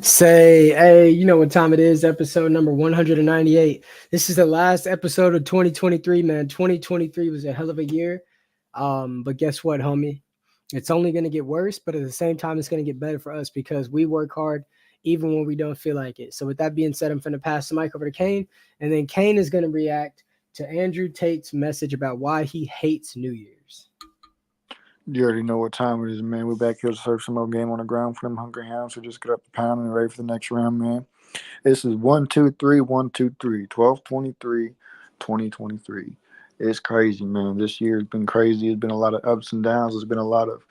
Say, hey, you know what time it is? Episode number 198. This is the last episode of 2023, man. 2023 was a hell of a year. But guess what, homie? It's only going to get worse, but at the same time, it's going to get better for us because we work hard even when we don't feel like it. So, with that being said, I'm going to pass the mic over to Kane, and then Kane is going to react to Andrew Tate's message about why he hates New Year's. You already know what time it is, man. We're back here to serve some more game on the ground for them hungry hounds. So just get up the pound and ready for the next round, man. This is 1, 2, 3, 1, 2, 3, 12/23, 2023. It's crazy, man. This year's been crazy. It's been a lot of ups and downs. There's been a lot of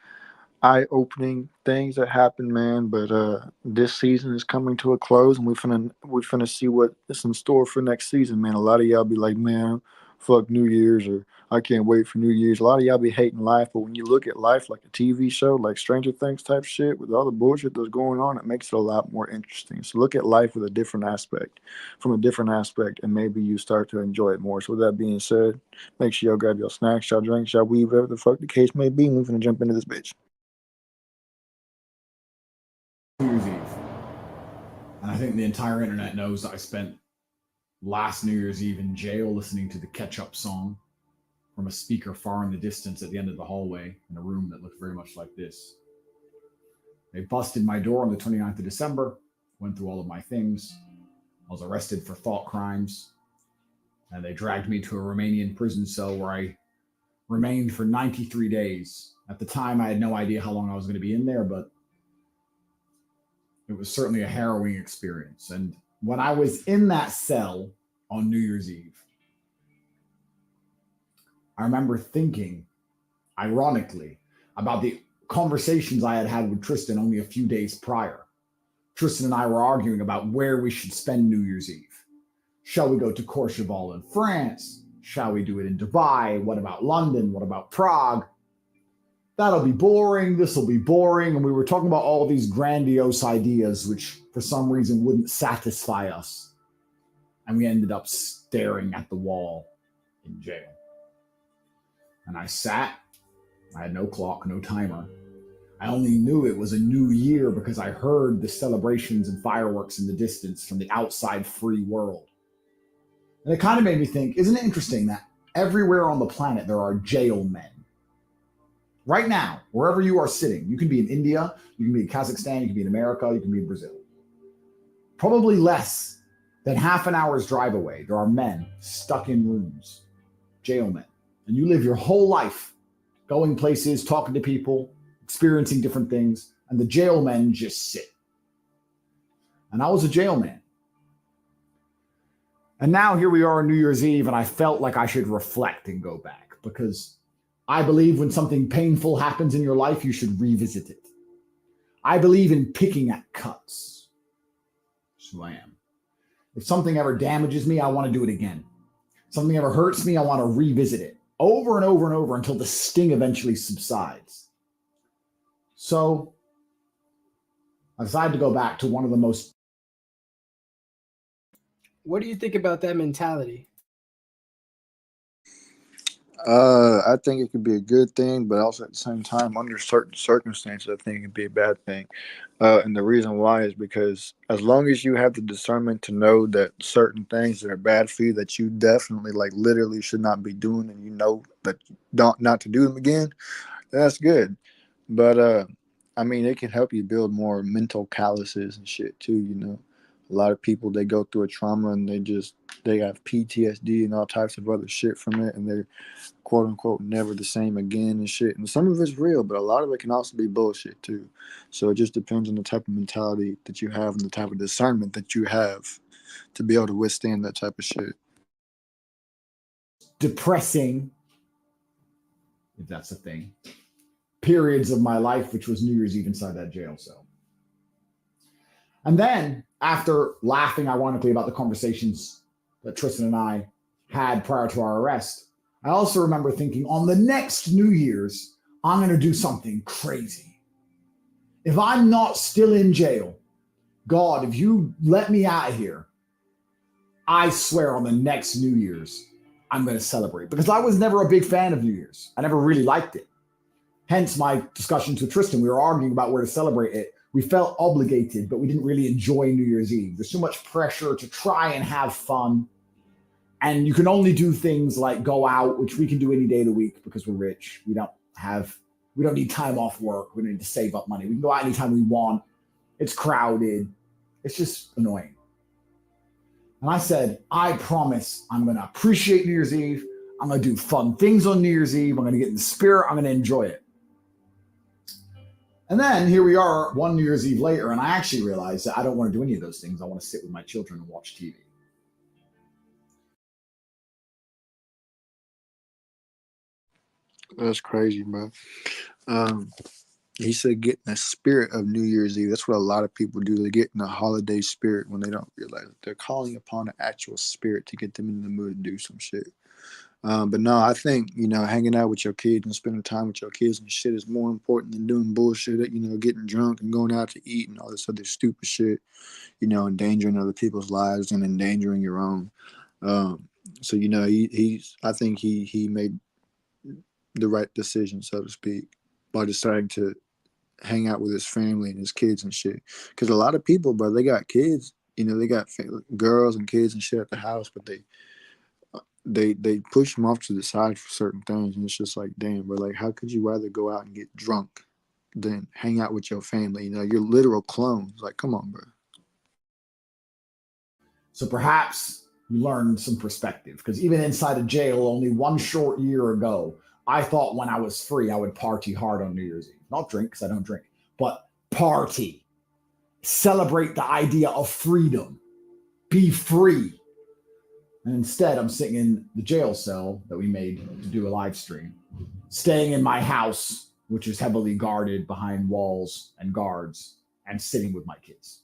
eye-opening things that happen, man. But this season is coming to a close, and we finna see what is in store for next season, man. A lot of y'all be like, man, fuck New Year's, or I can't wait for New Year's. A lot of y'all be hating life, but when you look at life like a TV show, like Stranger Things type shit, with all the bullshit that's going on, it makes it a lot more interesting. So look at life with a different aspect, from a different aspect, and maybe you start to enjoy it more. So with that being said, make sure y'all grab your snacks, y'all drinks, y'all weed, whatever the fuck the case may be. We're gonna jump into this bitch. New Year's Eve. And I think the entire internet knows that I spent last New Year's Eve in jail listening to the Ketchup song from a speaker far in the distance at the end of the hallway in a room that looked very much like this. They busted my door on the 29th of December, went through all of my things. I was arrested for thought crimes, and they dragged me to a Romanian prison cell where I remained for 93 days. At the time, I had no idea how long I was going to be in there, but it was certainly a harrowing experience. And when I was in that cell on New Year's Eve, I remember thinking, ironically, about the conversations I had had with Tristan only a few days prior. Tristan and I were arguing about where we should spend New Year's Eve. Shall we go to Courchevel in France? Shall we do it in Dubai? What about London? What about Prague? That'll be boring. This will be boring. And we were talking about all these grandiose ideas, which for some reason wouldn't satisfy us. And we ended up staring at the wall in jail. And I sat. I had no clock, no timer. I only knew it was a new year because I heard the celebrations and fireworks in the distance from the outside free world. And it kind of made me think, isn't it interesting that everywhere on the planet there are jail men? Right now, wherever you are sitting, you can be in India, you can be in Kazakhstan, you can be in America, you can be in Brazil. Probably less than half an hour's drive away, there are men stuck in rooms, jail men. And you live your whole life going places, talking to people, experiencing different things, and the jail men just sit. And I was a jail man. And now here we are on New Year's Eve, and I felt like I should reflect and go back because I believe when something painful happens in your life, you should revisit it. I believe in picking at cuts. That's who I am. If something ever damages me, I want to do it again. Something ever hurts me, I want to revisit it over and over and over until the sting eventually subsides. So I decided to go back to one of the most. What do you think about that mentality? I think it could be a good thing, but also at the same time, under certain circumstances, I think it could be a bad thing. And the reason why is because as long as you have the discernment to know that certain things that are bad for you, that you definitely, like, literally should not be doing, and you know that don't not to do them again, that's good. But I mean, it can help you build more mental calluses and shit too. A lot of people, they go through a trauma and they have PTSD and all types of other shit from it, and they're quote unquote never the same again and shit. And some of it's real, but a lot of it can also be bullshit too. So it just depends on the type of mentality that you have and the type of discernment that you have to be able to withstand that type of shit. Depressing, if that's a thing, periods of my life, which was New Year's Eve inside that jail cell. And then, after laughing ironically about the conversations that Tristan and I had prior to our arrest, I also remember thinking, on the next New Year's, I'm going to do something crazy. If I'm not still in jail, God, if you let me out of here, I swear on the next New Year's, I'm going to celebrate. Because I was never a big fan of New Year's. I never really liked it. Hence my discussions with Tristan. We were arguing about where to celebrate it We felt obligated, but we didn't really enjoy New Year's Eve. There's so much pressure to try and have fun. And you can only do things like go out, which we can do any day of the week because we're rich. We don't need time off work. We don't need to save up money. We can go out anytime we want. It's crowded. It's just annoying. And I said, I promise I'm going to appreciate New Year's Eve. I'm going to do fun things on New Year's Eve. I'm going to get in the spirit. I'm going to enjoy it. And then here we are one New Year's Eve later, and I actually realized that I don't want to do any of those things. I want to sit with my children and watch TV. That's crazy, bro. He said get in the spirit of New Year's Eve. That's what a lot of people do. They get in the holiday spirit when they don't realize it. They're calling upon an actual spirit to get them in the mood to do some shit. But no, I think, hanging out with your kids and spending time with your kids and shit is more important than doing bullshit, getting drunk and going out to eat and all this other stupid shit, endangering other people's lives and endangering your own. So, I think he made the right decision, so to speak, by deciding to hang out with his family and his kids and shit. Because a lot of people, bro, they got kids, they got girls and kids and shit at the house, but they push them off to the side for certain things, and it's just like, damn, bro, like, how could you rather go out and get drunk than hang out with your family? You're literal clones. Like, come on, bro. So perhaps you learned some perspective, because even inside of jail only one short year ago, I thought when I was free, I would party hard on New Year's Eve. Not drink, because I don't drink, but party. Celebrate the idea of freedom. Be free. And instead, I'm sitting in the jail cell that we made to do a live stream, staying in my house, which is heavily guarded behind walls and guards, and sitting with my kids.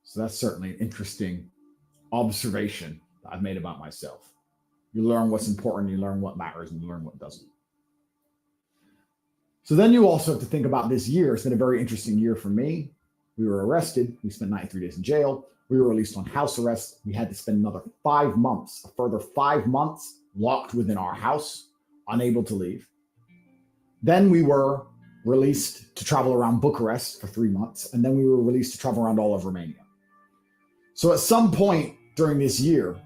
So that's certainly an interesting observation that I've made about myself. You learn what's important, you learn what matters, and you learn what doesn't. So then you also have to think about this year. It's been a very interesting year for me. We were arrested. We spent 93 days in jail. We were released on house arrest. We had to spend another 5 months, a further 5 months locked within our house, unable to leave. Then we were released to travel around Bucharest for 3 months. And then we were released to travel around all of Romania. So at some point during this year,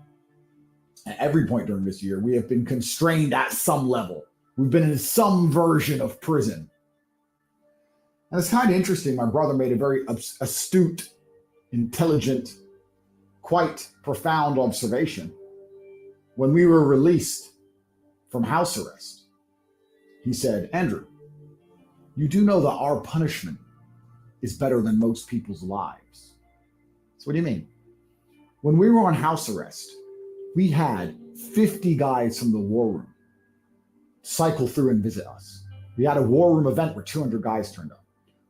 at every point during this year, we have been constrained at some level. We've been in some version of prison. And it's kind of interesting. My brother made a very astute, intelligent, quite profound observation. When we were released from house arrest, he said, Andrew, you do know that our punishment is better than most people's lives. So what do you mean? When we were on house arrest, we had 50 guys from the war room cycle through and visit us. We had a war room event where 200 guys turned up.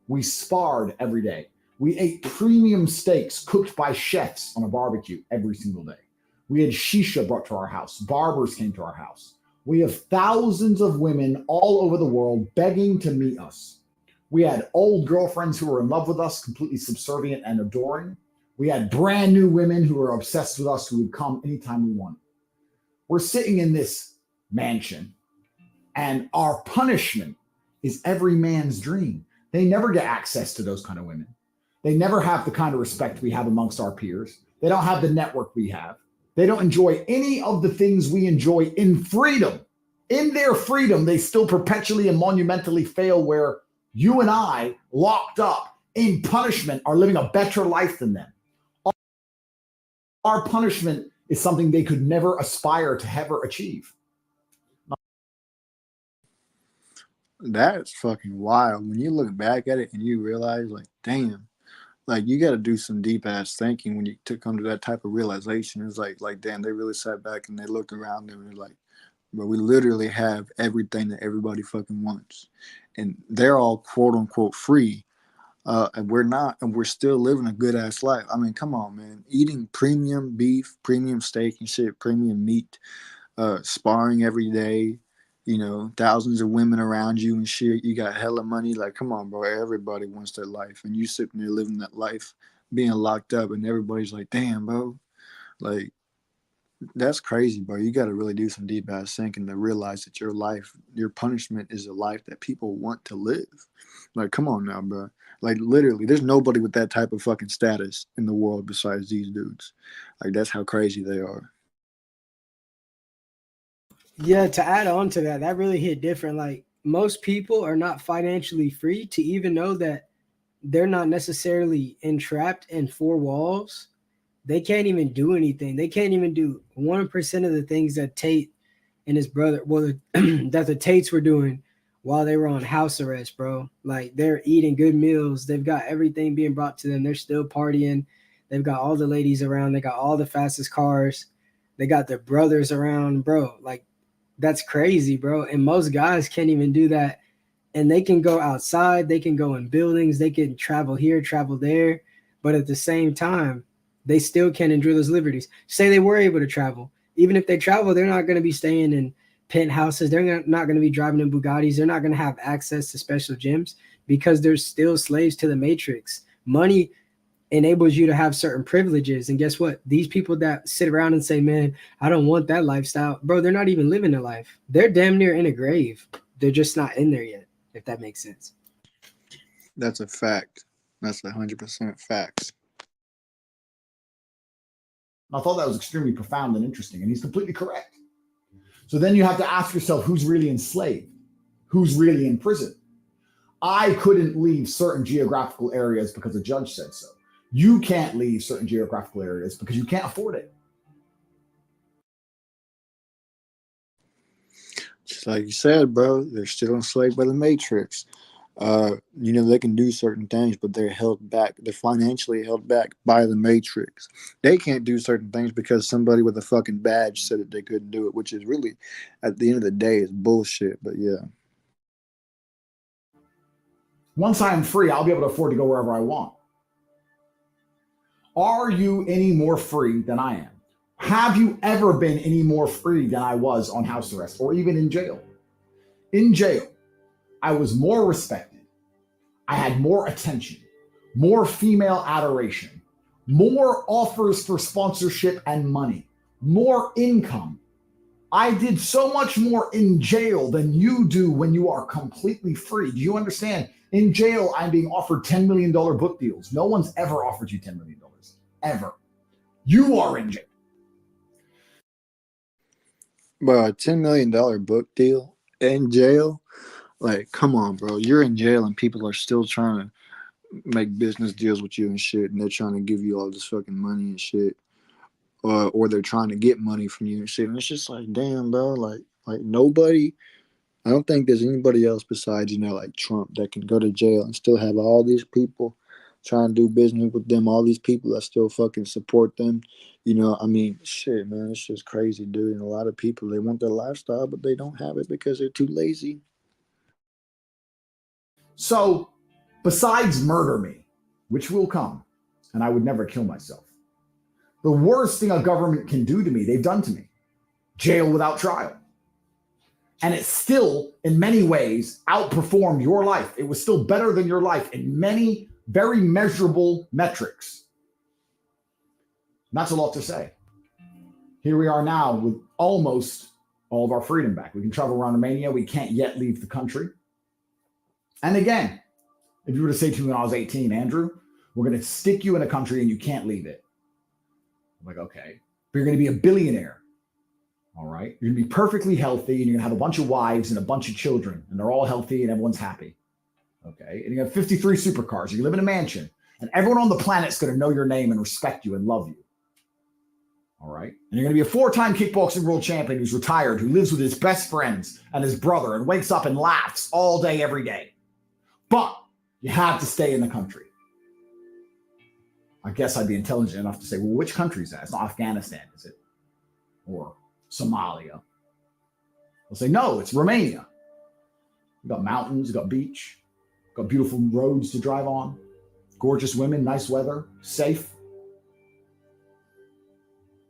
We sparred every day. We ate premium steaks cooked by chefs on a barbecue every single day. We had shisha brought to our house. Barbers came to our house. We have thousands of women all over the world begging to meet us. We had old girlfriends who were in love with us, completely subservient and adoring. We had brand new women who were obsessed with us, who would come anytime we wanted. We're sitting in this mansion, and our punishment is every man's dream. They never get access to those kind of women. They never have the kind of respect we have amongst our peers. They don't have the network we have. They don't enjoy any of the things we enjoy in freedom. In their freedom, they still perpetually and monumentally fail, where you and I, locked up in punishment, are living a better life than them. Our punishment is something they could never aspire to ever achieve. That's fucking wild. When you look back at it and you realize, like, damn, like, you got to do some deep ass thinking when you come to that type of realization. It's like, damn, they really sat back and they looked around them and they're like, bro, we literally have everything that everybody fucking wants, and they're all quote unquote free. And we're not, and we're still living a good ass life. I mean, come on, man. Eating premium beef, premium steak and shit, premium meat, sparring every day, thousands of women around you and shit. You got hella money. Like, come on, bro. Everybody wants that life. And you sitting there living that life, being locked up, and everybody's like, damn, bro. Like, That's crazy, bro. You got to really do some deep ass thinking to realize that your punishment is a life that people want to live. Like, come on now, bro. Like, literally, there's nobody with that type of fucking status in the world besides these dudes. Like, that's how crazy they are. Yeah, to add on to that, that really hit different. Like most people are not financially free to even know that they're not necessarily entrapped in four walls. They can't even do anything. They can't even do 1% of the things that Tate and his brother, well, that the Tates were doing while they were on house arrest, bro. Like they're eating good meals. They've got everything being brought to them. They're still partying. They've got all the ladies around. They got all the fastest cars. They got their brothers around, bro. Like that's crazy, bro. And most guys can't even do that. And they can go outside. They can go in buildings. They can travel here, travel there. But at the same time, they still can't enjoy those liberties. Say they were able to travel. Even if they travel, they're not going to be staying in penthouses. They're not going to be driving in Bugattis. They're not going to have access to special gyms because they're still slaves to the matrix. Money enables you to have certain privileges. And guess what? These people that sit around and say, man, I don't want that lifestyle, bro, they're not even living their life. They're damn near in a grave. They're just not in there yet, if that makes sense. That's a fact. That's 100% facts. I thought that was extremely profound and interesting, and he's completely correct. So then you have to ask yourself, who's really enslaved? Who's really in prison? I couldn't leave certain geographical areas because a judge said so. You can't leave certain geographical areas because you can't afford it. Just like you said, bro, they're still enslaved by the matrix. They can do certain things, but they're held back. They're financially held back by the matrix. They can't do certain things because somebody with a fucking badge said that they couldn't do it, which is really, at the end of the day, is bullshit. But yeah. Once I am free, I'll be able to afford to go wherever I want. Are you any more free than I am? Have you ever been any more free than I was on house arrest or even in jail? In jail, I was more respected. I had more attention, more female adoration, more offers for sponsorship and money, more income. I did so much more in jail than you do when you are completely free. Do you understand? In jail, I'm being offered $10 million book deals. No one's ever offered you $10 million, ever. You are in jail. Bro, a $10 million book deal in jail? Like, come on, bro. You're in jail and people are still trying to make business deals with you and shit, and they're trying to give you all this fucking money and shit. Or they're trying to get money from you and shit. And it's just like, damn, bro. Like nobody, I don't think there's anybody else besides, like Trump that can go to jail and still have all these people trying to do business with them, all these people that still fucking support them. Shit, man, it's just crazy, dude. And a lot of people, they want their lifestyle, but they don't have it because they're too lazy. So, besides murder me, which will come, and I would never kill myself, the worst thing a government can do to me, they've done to me. Jail without trial. And it still, in many ways, outperformed your life. It was still better than your life in many very measurable metrics. And that's a lot to say. Here we are now with almost all of our freedom back. We can travel around Romania. We can't yet leave the country. And again, if you were to say to me when I was 18, Andrew, we're going to stick you in a country and you can't leave it. I'm like, okay. But you're going to be a billionaire. All right. You're going to be perfectly healthy and you're going to have a bunch of wives and a bunch of children and they're all healthy and everyone's happy. Okay. And you have 53 supercars. You live in a mansion and everyone on the planet is going to know your name and respect you and love you. All right. And you're going to be a 4-time kickboxing world champion who's retired, who lives with his best friends and his brother and wakes up and laughs all day, every day. But you have to stay in the country. I guess I'd be intelligent enough to say, well, which country is that? It's not Afghanistan, is it? Or Somalia. They'll say, no, it's Romania. You've got mountains, you've got beach, you've got beautiful roads to drive on, gorgeous women, nice weather, safe.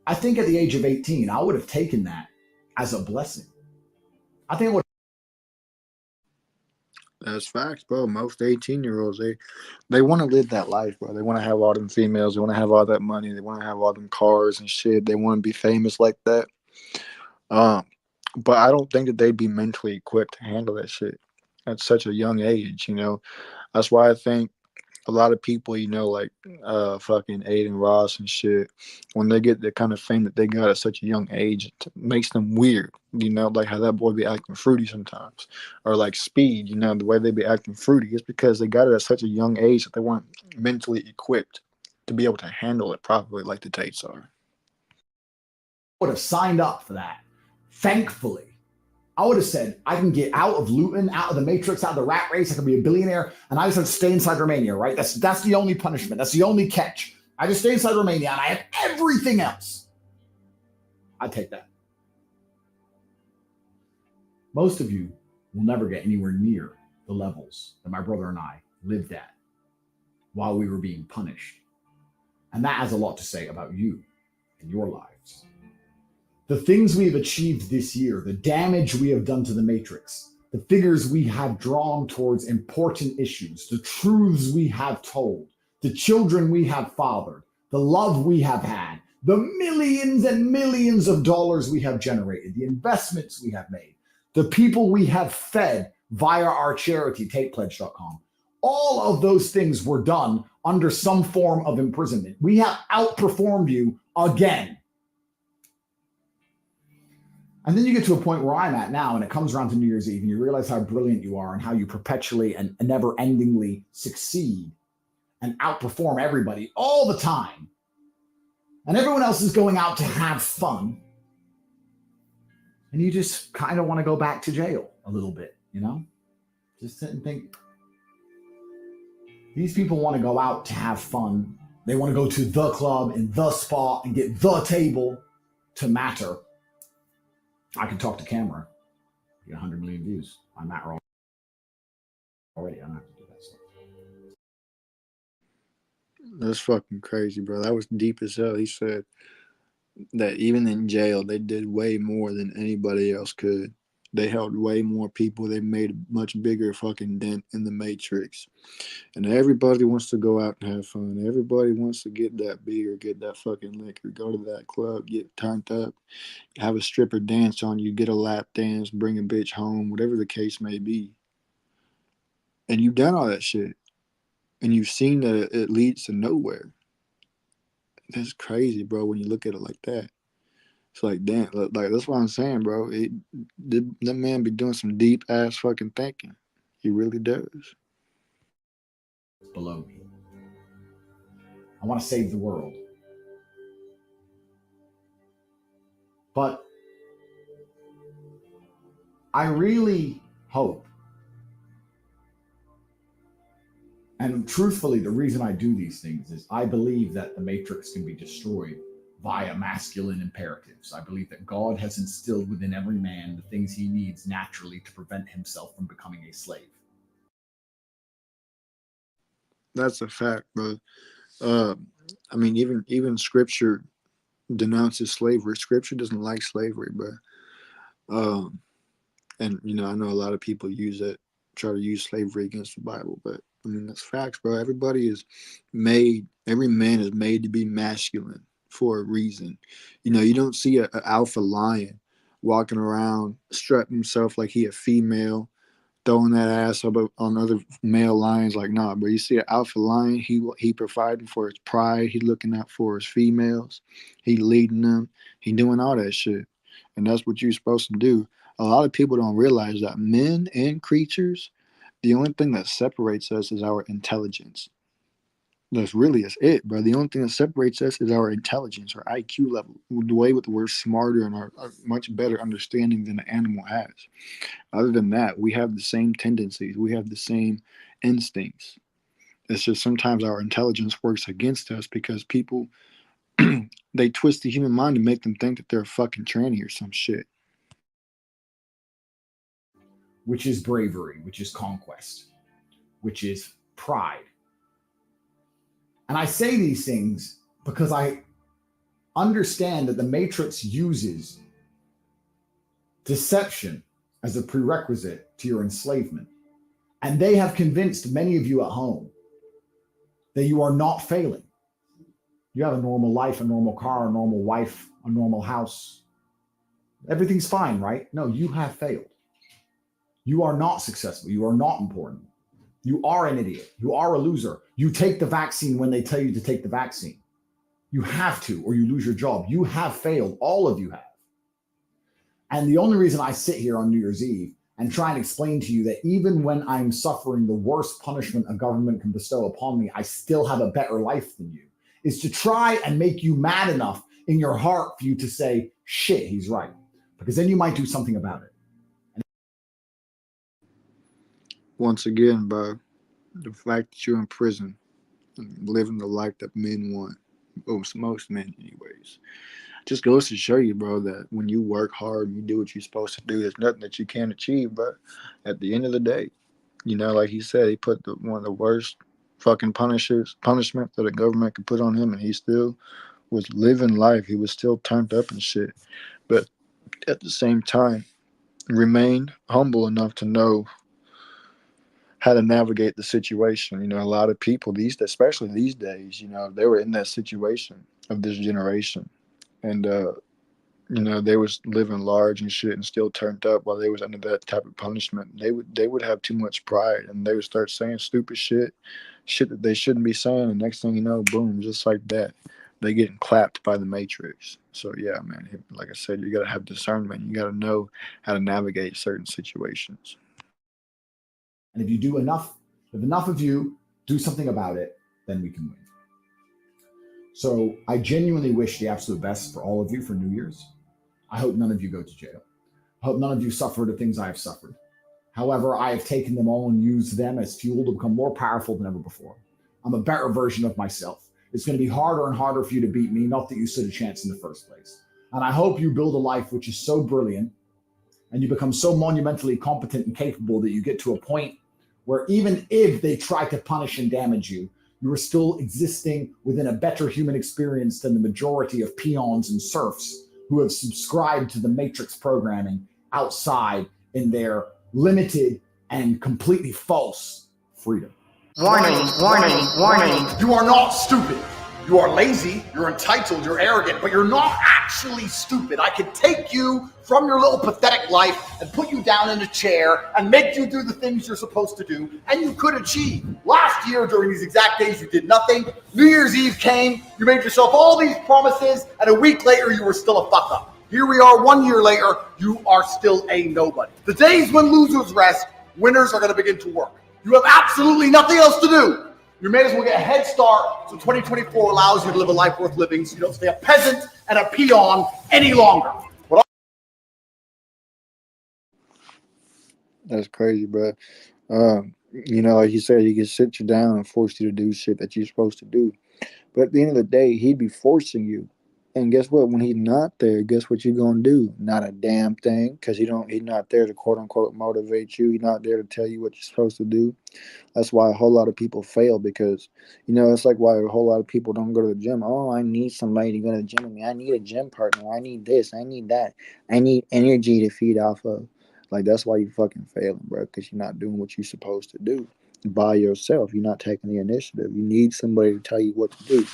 I think at the age of 18, I would have taken that as a blessing. I think I would. That's facts, bro. Most 18-year-olds, they want to live that life, bro. They want to have all them females. They want to have all that money. They want to have all them cars and shit. They want to be famous like that. Um, but I don't think that they'd be mentally equipped to handle that shit at such a young age. That's why I think a lot of people, like fucking Aiden Ross and shit, when they get the kind of fame that they got at such a young age, it makes them weird. Like how that boy be acting fruity sometimes, or like Speed. The way they be acting fruity is because they got it at such a young age that they weren't mentally equipped to be able to handle it properly, like the Tates are. Would have signed up for that. Thankfully, I would have said, I can get out of Luton, out of the Matrix, out of the rat race. I can be a billionaire. And I just have to stay inside Romania, right? That's the only punishment. That's the only catch. I just stay inside Romania and I have everything else. I'd take that. Most of you will never get anywhere near the levels that my brother and I lived at while we were being punished. And that has a lot to say about you and your lives. The things we have achieved this year, the damage we have done to the Matrix, the figures we have drawn towards important issues, the truths we have told, the children we have fathered, the love we have had, the millions and millions of dollars we have generated, the investments we have made, the people we have fed via our charity, TatePledge.com. All of those things were done under some form of imprisonment. We have outperformed you again. And then you get to a point where I'm at now, and it comes around to New Year's Eve, and you realize how brilliant you are and how you perpetually and never-endingly succeed and outperform everybody all the time. And everyone else is going out to have fun. And you just kind of want to go back to jail a little bit, Just sit and think. These people want to go out to have fun. They want to go to the club and the spot and get the table to matter. I can talk to camera, get 100 million views. I'm at already. I don't have to do that stuff. That's fucking crazy, bro. That was deep as hell. He said that even in jail, they did way more than anybody else could. They helped way more people. They made a much bigger fucking dent in the Matrix. And everybody wants to go out and have fun. Everybody wants to get that beer, get that fucking liquor, go to that club, get turned up, have a stripper dance on you, get a lap dance, bring a bitch home, whatever the case may be. And you've done all that shit. And you've seen that it leads to nowhere. That's crazy, bro, when you look at it like that. It's like, damn, like that's what I'm saying, bro. That man be doing some deep ass fucking thinking. He really does. Below me. I want to save the world. But I really hope, and truthfully, the reason I do these things is I believe that the Matrix can be destroyed via masculine imperatives. I believe that God has instilled within every man the things he needs naturally to prevent himself from becoming a slave. That's a fact, bro. I mean, even Scripture denounces slavery. Scripture doesn't like slavery, bro. And I know a lot of people try to use slavery against the Bible, but I mean that's facts, bro. Every man is made to be masculine for a reason. You don't see an alpha lion walking around strutting himself like he a female, throwing that ass up on other male lions. Like, nah, but you see an alpha lion, he providing for his pride, he looking out for his females, he leading them, he doing all that shit. And that's what you're supposed to do. A lot of people don't realize that men and creatures, the only thing that separates us is our intelligence. That's really is it, bro. The only thing that separates us is our intelligence, our IQ level, the way that we're smarter and are much better understanding than the animal has. Other than that, we have the same tendencies. We have the same instincts. It's just sometimes our intelligence works against us because people, they twist the human mind to make them think that they're a fucking tranny or some shit. Which is bravery, which is conquest, which is pride. And I say these things because I understand that the Matrix uses deception as a prerequisite to your enslavement. And they have convinced many of you at home that you are not failing. You have a normal life, a normal car, a normal wife, a normal house. Everything's fine, right? No, you have failed. You are not successful. You are not important. You are an idiot. You are a loser. You take the vaccine when they tell you to take the vaccine. You have to, or you lose your job. You have failed. All of you have. And the only reason I sit here on New Year's Eve and try and explain to you that even when I'm suffering the worst punishment a government can bestow upon me, I still have a better life than you, is to try and make you mad enough in your heart for you to say, shit, he's right. Because then you might do something about it. Once again, bro, the fact that you're in prison and living the life that men want, most men anyways, just goes to show you, bro, that when you work hard, you do what you're supposed to do, there's nothing that you can't achieve. But at the end of the day, like he said, he put one of the worst fucking punishment that a government could put on him, and he still was living life. He was still turned up and shit. But at the same time, remained humble enough to know how to navigate the situation. A lot of people, especially these days, they were in that situation of this generation. And, they was living large and shit and still turned up while they was under that type of punishment. They would have too much pride, and they would start saying stupid shit that they shouldn't be saying. And next thing you know, boom, just like that, they getting clapped by the Matrix. So yeah, man, like I said, you gotta have discernment. You gotta know how to navigate certain situations. And if enough of you do something about it, then we can win. So I genuinely wish the absolute best for all of you for New Year's. I hope none of you go to jail. I hope none of you suffer the things I have suffered. However, I have taken them all and used them as fuel to become more powerful than ever before. I'm a better version of myself. It's going to be harder and harder for you to beat me, not that you stood a chance in the first place. And I hope you build a life which is so brilliant and you become so monumentally competent and capable that you get to a point where even if they try to punish and damage you, you are still existing within a better human experience than the majority of peons and serfs who have subscribed to the Matrix programming outside in their limited and completely false freedom. Warning, warning, warning. You are not stupid. You are lazy, you're entitled, you're arrogant, but you're not actually stupid. I could take you from your little pathetic life and put you down in a chair and make you do the things you're supposed to do, and you could achieve. Last year, during these exact days, you did nothing. New Year's Eve came, you made yourself all these promises, and a week later, you were still a fuck up. Here we are 1 year later, you are still a nobody. The days when losers rest, winners are going to begin to work. You have absolutely nothing else to do. You may as well get a head start so 2024 allows you to live a life worth living so you don't stay a peasant and a peon any longer. That's crazy, bro. Like you said, he can sit you down and force you to do shit that you're supposed to do. But at the end of the day, he'd be forcing you. And guess what? When he's not there, guess what you're gonna do? Not a damn thing, because he's not there to quote unquote motivate you. He's not there to tell you what you're supposed to do. That's why a whole lot of people fail, because it's like why a whole lot of people don't go to the gym. Oh, I need somebody to go to the gym with me. I need a gym partner. I need this. I need that. I need energy to feed off of. Like, that's why you fucking failing, bro, because you're not doing what you're supposed to do by yourself. You're not taking the initiative. You need somebody to tell you what to do.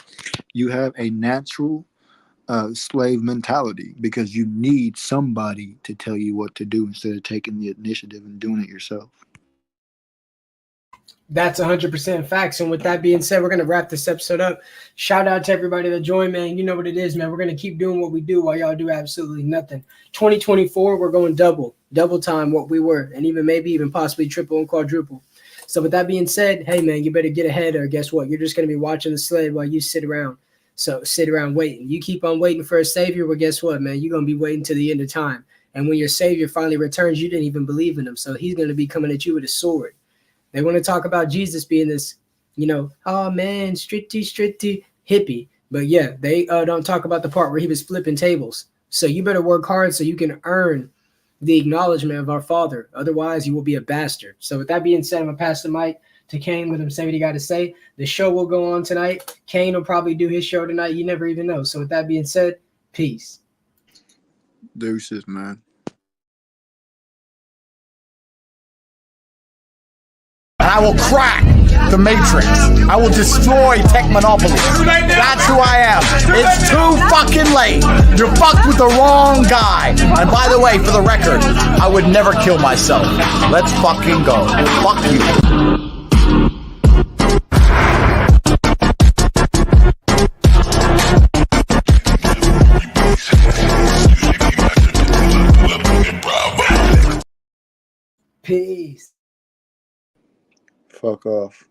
You have a natural slave mentality because you need somebody to tell you what to do instead of taking the initiative and doing it yourself. That's 100% facts. And with that being said, we're going to wrap this episode up. Shout out to everybody that joined, man. You know what it is, man. We're going to keep doing what we do while y'all do absolutely nothing. 2024, we're going double time what we were, and maybe even possibly triple and quadruple. So with that being said, hey, man, you better get ahead, or guess what? You're just going to be watching the sled while you sit around. So sit around waiting. You keep on waiting for a savior, well, guess what, man? You're going to be waiting to the end of time. And when your savior finally returns, you didn't even believe in him. So he's going to be coming at you with a sword. They want to talk about Jesus being this, oh man, stritty hippie. But yeah, they don't talk about the part where he was flipping tables. So you better work hard so you can earn the acknowledgement of our Father. Otherwise, you will be a bastard. So with that being said, I'm going to pass the mic to Kane with him say what he got to say. The show will go on tonight. Kane will probably do his show tonight. You never even know. So with that being said, peace. Deuces, man. I will crack the matrix. I will destroy tech monopolies. That's who I am. It's too fucking late. You're fucked with the wrong guy. And by the way, for the record, I would never kill myself. Let's fucking go. Fuck you. Peace. Fuck off.